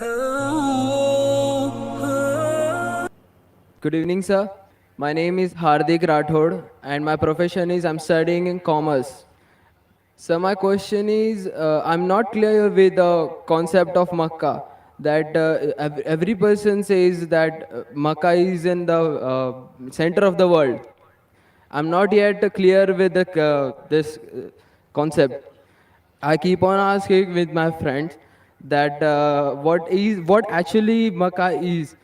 Good evening, sir. My name is Hardik Rathod, and my profession is I'm studying in commerce. So my question is, I'm not clear with the concept of Makkah. That every person says that Makkah is in the center of the world. I'm not yet clear with this concept. I keep on asking with my friends that what actually Makkah is,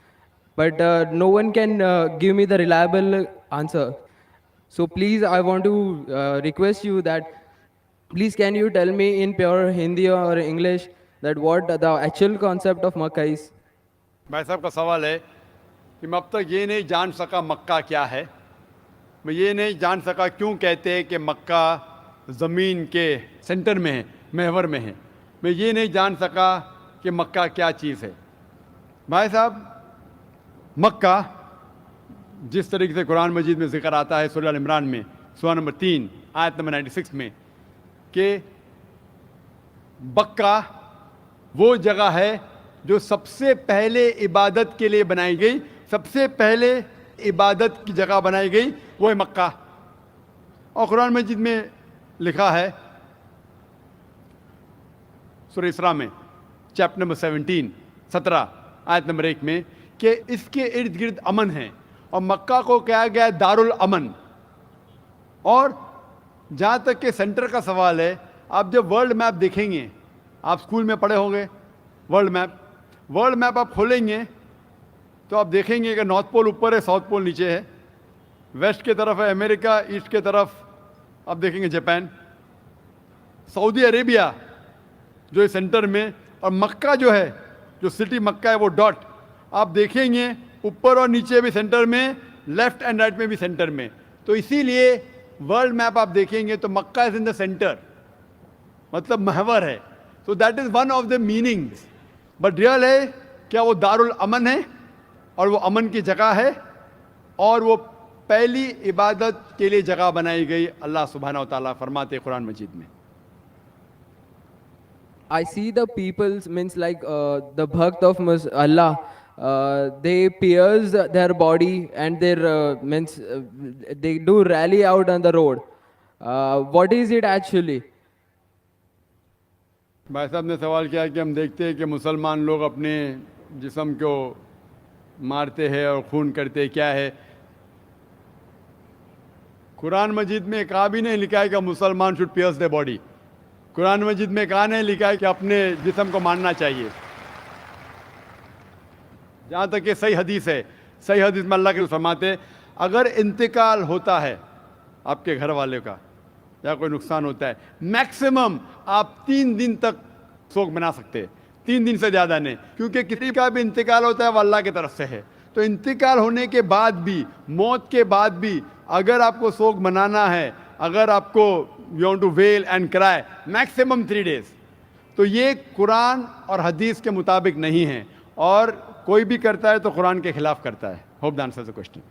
but no one can give me the reliable answer. So please, I want to request you that please can you tell me in pure Hindi or English that what the actual concept of Makkah is? भाई साहब का सवाल है कि मैं अब तक ये नहीं जान सका मक्का क्या है। मैं ये नहीं जान सका क्यों कहते हैं कि मक्का ज़मीन के सेंटर में है, महवर में है। मैं ये नहीं जान सका कि मक्का क्या चीज़ है। भाई साहब, मक्का जिस तरीके से कुरान मजीद में ज़िक्र आता है सूरह अल इमरान में सूरह नंबर 3 आयत नंबर 96 में कि मक्का वो जगह है जो सबसे पहले इबादत के लिए बनाई गई, सबसे पहले इबादत की जगह बनाई गई वो है मक्का। और कुरान मजीद में लिखा है सूरह इसरा में चैप्टर नंबर 17 आयत नंबर 1 में कि इसके इर्द गिर्द अमन है और मक्का को कहा गया दारुल अमन। और जहाँ तक कि सेंटर का सवाल है, आप जब वर्ल्ड मैप देखेंगे, आप स्कूल में पढ़े होंगे वर्ल्ड मैप आप खोलेंगे तो आप देखेंगे कि नॉर्थ पोल ऊपर है, साउथ पोल नीचे है, वेस्ट के तरफ है अमेरिका, ईस्ट के तरफ आप देखेंगे जापान, सऊदी अरेबिया जो है सेंटर में, और मक्का जो है, जो सिटी मक्का है वो डॉट आप देखेंगे ऊपर और नीचे भी सेंटर में, लेफ्ट एंड राइट में भी सेंटर में। तो इसीलिए वर्ल्ड मैप आप देखेंगे तो मक्का इज इन द सेंटर, मतलब महवर है। तो that is one of the meanings. But real है क्या वो दारुल अमन है और वो अमन की जगह है और वो पहली इबादत के लिए जगह बनाई गई। अल्लाह सुब्हानहू व तआला फरमाते हैं कुरान मजीद में, I see the people's means like the bhakt of Allah. They pierce their body and their means they do rally out on the road. What is it actually? भाई साहब ने सवाल किया कि हम देखते हैं कि मुसलमान लोग अपने जिस्म को मारते हैं और खून करते हैं, क्या है? कुरान मजीद में कहा भी नहीं लिखा है कि मुसलमान should pierce the body. Quran Majid में कहा नहीं लिखा है कि अपने जिस्म को मारना चाहिए। जहाँ तक कि सही हदीस है, सही हदीस में अल्लाह के फरमाते अगर इंतकाल होता है आपके घर वाले का या कोई नुकसान होता है, मैक्सिमम आप 3 दिन तक शोक मना सकते हैं, 3 दिन से ज़्यादा नहीं, क्योंकि किसी का भी इंतकाल होता है वो अल्लाह की तरफ से है। तो इंतकाल होने के बाद भी, मौत के बाद भी अगर आपको शोक मनाना है, अगर आपको you want to wail and cry, maximum 3 days. तो ये कुरान और हदीस के मुताबिक नहीं है, और कोई भी करता है तो कुरान के खिलाफ करता है। Hope the answers the question.